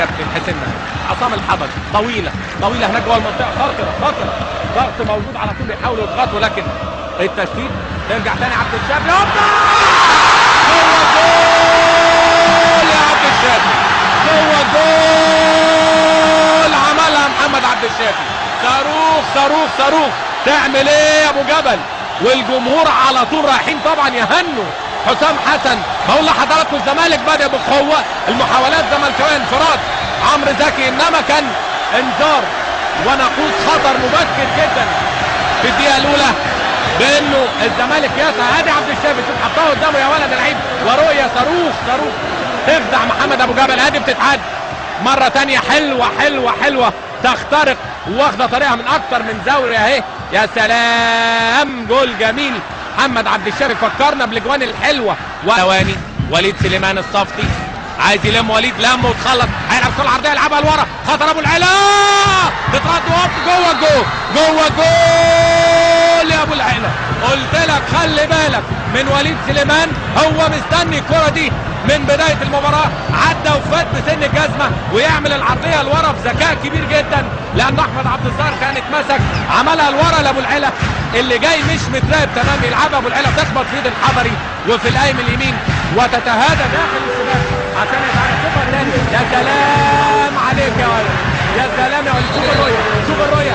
كابتن حسين عصام الحضري. طويله هناك جوه المنطقه، خطر ضغط موجود على طول، بيحاولوا يضغطوا لكن التشتيت. ترجع تاني عبد الشافي، هوبا جوه جول يا عبد الشافي، جوه جول عملها محمد عبد الشافي. صاروخ تعمل ايه يا ابو جبل؟ والجمهور على طول رايحين طبعا يهنوا حسام حسن. بقول لحضراتكم الزمالك بدأ بقوه، المحاولات زملكاويه انفراد عمرو زكي، انما كان انذار ونقوص خطر مبكر جدا في الدقيقه الاولى بانه الزمالك يسعى. ادي عبد الشافي، شوف حطها قدامه يا ولد العيب، ورؤيه صاروخ تخدع محمد ابو جبل. ادي بتتعاد مره ثانيه، حلوه تخترق واخده طريقها من اكتر من زاويه اهي. يا سلام، جول جميل محمد عبد الشافي، فكرنا بالاجوان الحلوه. وثواني وليد سليمان الصفتي عايز يلم، وليد لم وتخلص، هيلعب كل عرضيه يلعبها لورا، خطر ابو العلا، تترد جوه جول يا ابو العلا. قلت لك خلي بالك من وليد سليمان، هو مستني الكره دي من بدايه المباراه، عدى وفات بسن الجزمه ويعمل العرضيه لورا بذكاء كبير جدا، لان احمد عبد الظاهر كان اتمسك، عملها لورا لابو العلا اللي جاي مش متراقب تمام، يلعبها ابو العلا تخبط في ايد الحضري وفي القايم اليمين وتتهادى داخل السباق عشان يتعرف. شوفها تاني، يا سلام عليك يا ولد، يا سلام يا ولد، شوف الرؤيه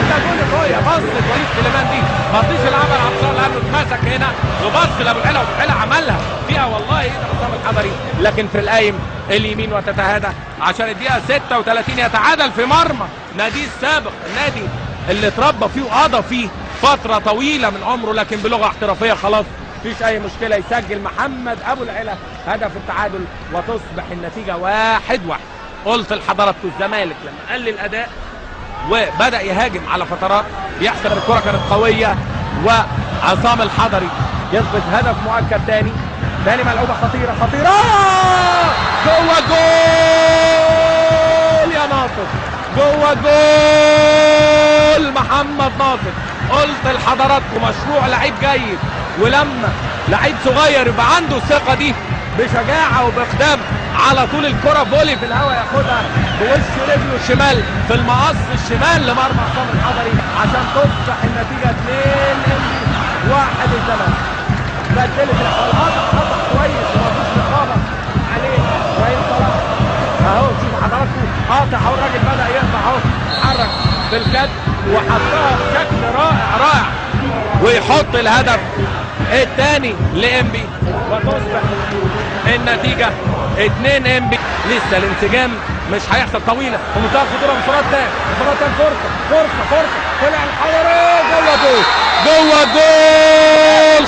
ده جول الرؤيه. بصت وليد سليمان دي، ما رضيش يلعبها لعبد الظاهر لانه اتمسك هنا وبص لابو العلا، وابو العلا عملها فيها والله ايه حسام الحضري، لكن في القايم اليمين وتتهادى عشان الدقيقه 36 يتعادل في مرمى نادي السابق، النادي اللي اتربى فيه وقضى فيه فتره طويله من عمره، لكن بلغه احترافيه خلاص مفيش اي مشكله. يسجل محمد ابو العلا هدف التعادل وتصبح النتيجه 1-1. قلت لحضراتكم الزمالك لما قل الاداء وبدا يهاجم على فترات بيحسب الكره كانت قويه، وعصام الحضري يثبت هدف مؤكد تاني ملعوبه خطيره جوه جول يا ناصر، جوه جول محمد ناصر. قلت لحضراتكم مشروع لعيب جيد، ولما لعيب صغير يبقى عنده الثقه دي بشجاعه وباقدام، على طول الكره فولي في الهواء ياخدها بوش رجله الشمال في المقص الشمال لمرمى عصام الحضري عشان تصبح النتيجه 2-1 الزمالك. بدلت خطأ كويس ومفيش رقابه عليه ابراهيم صلاح اهو. شوف حضراتكم قاطع اهو، الراجل بدا يقطع اهو، اتحرك بالكد وحطها بشكل رائع ويحط الهدف الثاني لانبي وتصبح النتيجه 2 انبي. لسه الانسجام مش هيحصل، طويله ومنتهى الخطوره، انفراد تاني فرصه طلع الحضري جوه جول،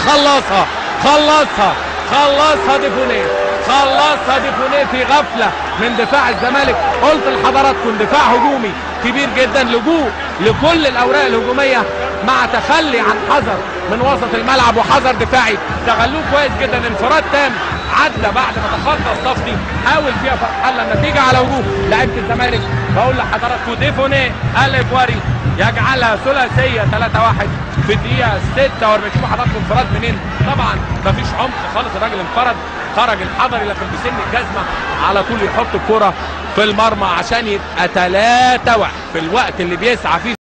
خلصها ديفونيه في غفله من دفاع الزمالك. قلت لحضراتكم دفاع هجومي كبير جدا، لجوء لكل الاوراق الهجوميه مع تخلي عن حذر من وسط الملعب وحذر دفاعي، استغلوه كويس جدا. انفراد تام عدى بعد ما تخطى الصفتي، حاول فيها فتح الله، النتيجه على وجوه لعيبه الزمالك. بقول لحضراتكم ديفونيه الإيفواري يجعلها ثلاثيه 3-1 في الدقيقه 46. شوفوا حضراتكم انفراد منين، طبعا مفيش عمق خالص، الراجل انفرد خرج الحضري لكن بسن الجزمه على طول يحط الكره في المرمى عشان يبقى 3-1 في الوقت اللي بيسعى فيه